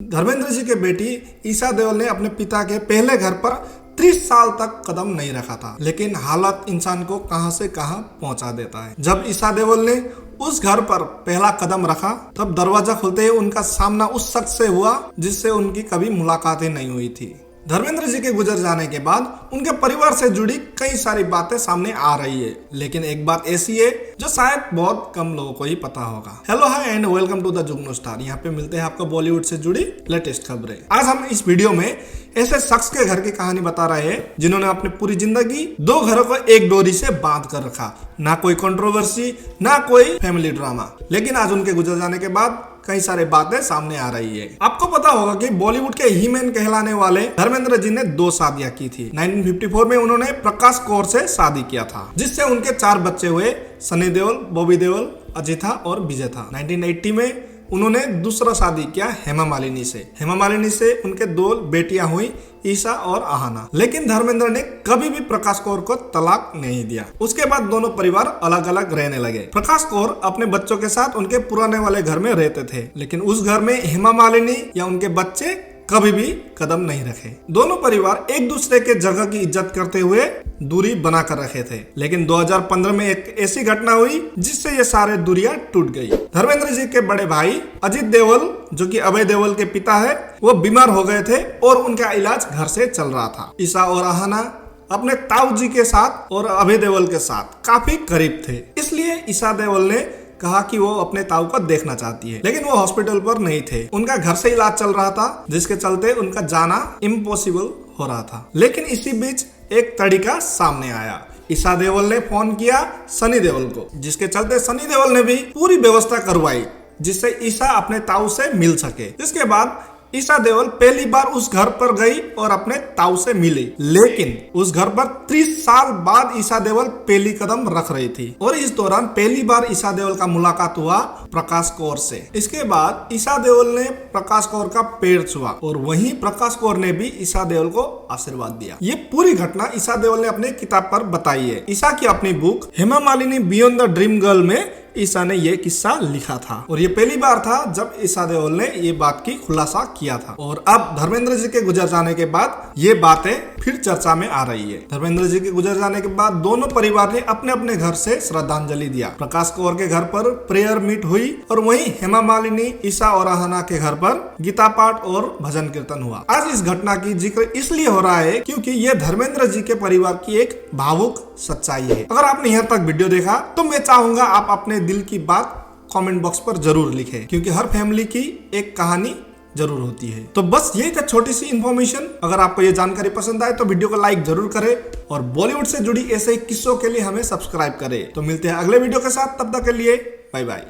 धर्मेंद्र जी के बेटी ईशा देओल ने अपने पिता के पहले घर पर 30 साल तक कदम नहीं रखा था, लेकिन हालत इंसान को कहां से कहां पहुंचा देता है। जब ईशा देओल ने उस घर पर पहला कदम रखा, तब दरवाजा खुलते ही उनका सामना उस शख्स से हुआ जिससे उनकी कभी मुलाकात ही नहीं हुई थी। धर्मेंद्र जी के गुजर जाने के बाद उनके परिवार से जुड़ी कई सारी बातें सामने आ रही है, लेकिन एक बात ऐसी है जो शायद बहुत कम लोगों को ही पता होगा। Hello hi and welcome to the Jugnu star. यहाँ पे मिलते हैं आपको बॉलीवुड से जुड़ी लेटेस्ट खबरें। आज हम इस वीडियो में ऐसे शख्स के घर की कहानी बता रहे हैं जिन्होंने अपनी पूरी जिंदगी दो घरों को एक डोरी से बांध कर रखा। ना कोई कंट्रोवर्सी, ना कोई फैमिली ड्रामा, लेकिन आज उनके गुजर जाने के बाद कई सारी बातें सामने आ रही है। आपको पता होगा कि बॉलीवुड के ही मैन कहलाने वाले धर्मेंद्र जी ने 2 शादियां की थी। 1954 में उन्होंने प्रकाश कौर से शादी किया था, जिससे उनके 4 बच्चे हुए, सनी देओल, बॉबी देओल, अजिथा और विजय था। 1980 में उन्होंने दूसरा शादी किया हेमा मालिनी से। हेमा मालिनी से उनके 2 बेटियां हुई, ईशा और आहाना। लेकिन धर्मेंद्र ने कभी भी प्रकाश कौर को तलाक नहीं दिया। उसके बाद दोनों परिवार अलग अलग रहने लगे। प्रकाश कौर अपने बच्चों के साथ उनके पुराने वाले घर में रहते थे, लेकिन उस घर में हेमा मालिनी या उनके बच्चे कभी भी कदम नहीं रखे। दोनों परिवार एक दूसरे के जगह की इज्जत करते हुए दूरी बना कर रखे थे, लेकिन 2015 में एक ऐसी घटना हुई जिससे ये सारे दूरियां टूट गई। धर्मेंद्र जी के बड़े भाई अजित देओल, जो कि अभय देओल के पिता है, वो बीमार हो गए थे और उनका इलाज घर से चल रहा था। ईशा और आहाना अपने ताऊ जी के साथ और अभय देओल के साथ काफी करीब थे, इसलिए ईशा देओल ने कहा कि वो अपने ताऊ को देखना चाहती है, लेकिन वो हॉस्पिटल पर नहीं थे। उनका घर से इलाज चल रहा था, जिसके चलते उनका जाना इम्पॉसिबल हो रहा था। लेकिन इसी बीच एक तरीका सामने आया। ईशा देओल ने फोन किया सनी देओल को, जिसके चलते सनी देओल ने भी पूरी व्यवस्था करवाई जिससे ईशा अपने ताऊ से मिल सके। इसके बाद ईशा देओल पहली बार उस घर पर गई और अपने ताऊ से मिली, लेकिन उस घर पर 30 साल बाद ईशा देओल पहली कदम रख रही थी और इस दौरान पहली बार ईशा देओल का मुलाकात हुआ प्रकाश कौर से। इसके बाद ईशा देओल ने प्रकाश कौर का पैर छुआ और वहीं प्रकाश कौर ने भी ईशा देओल को आशीर्वाद दिया। ये पूरी घटना ईशा देओल ने अपने किताब पर बताई है। ईशा की अपनी book Hema Malini beyond the dream girl में ईशा ने ये किस्सा लिखा था और ये पहली बार था जब ईशा देओल ने ये बात की खुलासा किया था। और अब धर्मेंद्र जी के गुजर जाने के बाद ये बातें फिर चर्चा में आ रही है। धर्मेंद्र जी के गुजर जाने के बाद दोनों परिवार ने अपने अपने घर से श्रद्धांजलि दिया। प्रकाश कौर के घर पर प्रेयर मीट हुई और वहीं हेमा मालिनी, ईशा और आहाना के घर पर गीता पाठ और भजन कीर्तन हुआ। आज इस घटना की जिक्र इसलिए हो रहा है क्योंकि ये धर्मेंद्र जी के परिवार की एक भावुक सच्चाई है। अगर आपने यहाँ तक वीडियो देखा तो मैं चाहूंगा आप अपने दिल की बात कमेंट बॉक्स पर जरूर लिखें, क्योंकि हर फैमिली की एक कहानी जरूर होती है। तो बस यही था छोटी सी इन्फॉर्मेशन। अगर आपको ये जानकारी पसंद आए तो वीडियो को लाइक जरूर करें और बॉलीवुड से जुड़ी ऐसे ही किस्सों के लिए हमें सब्सक्राइब करें। तो मिलते हैं अगले वीडियो के साथ, तब तक के लिए बाय बाय।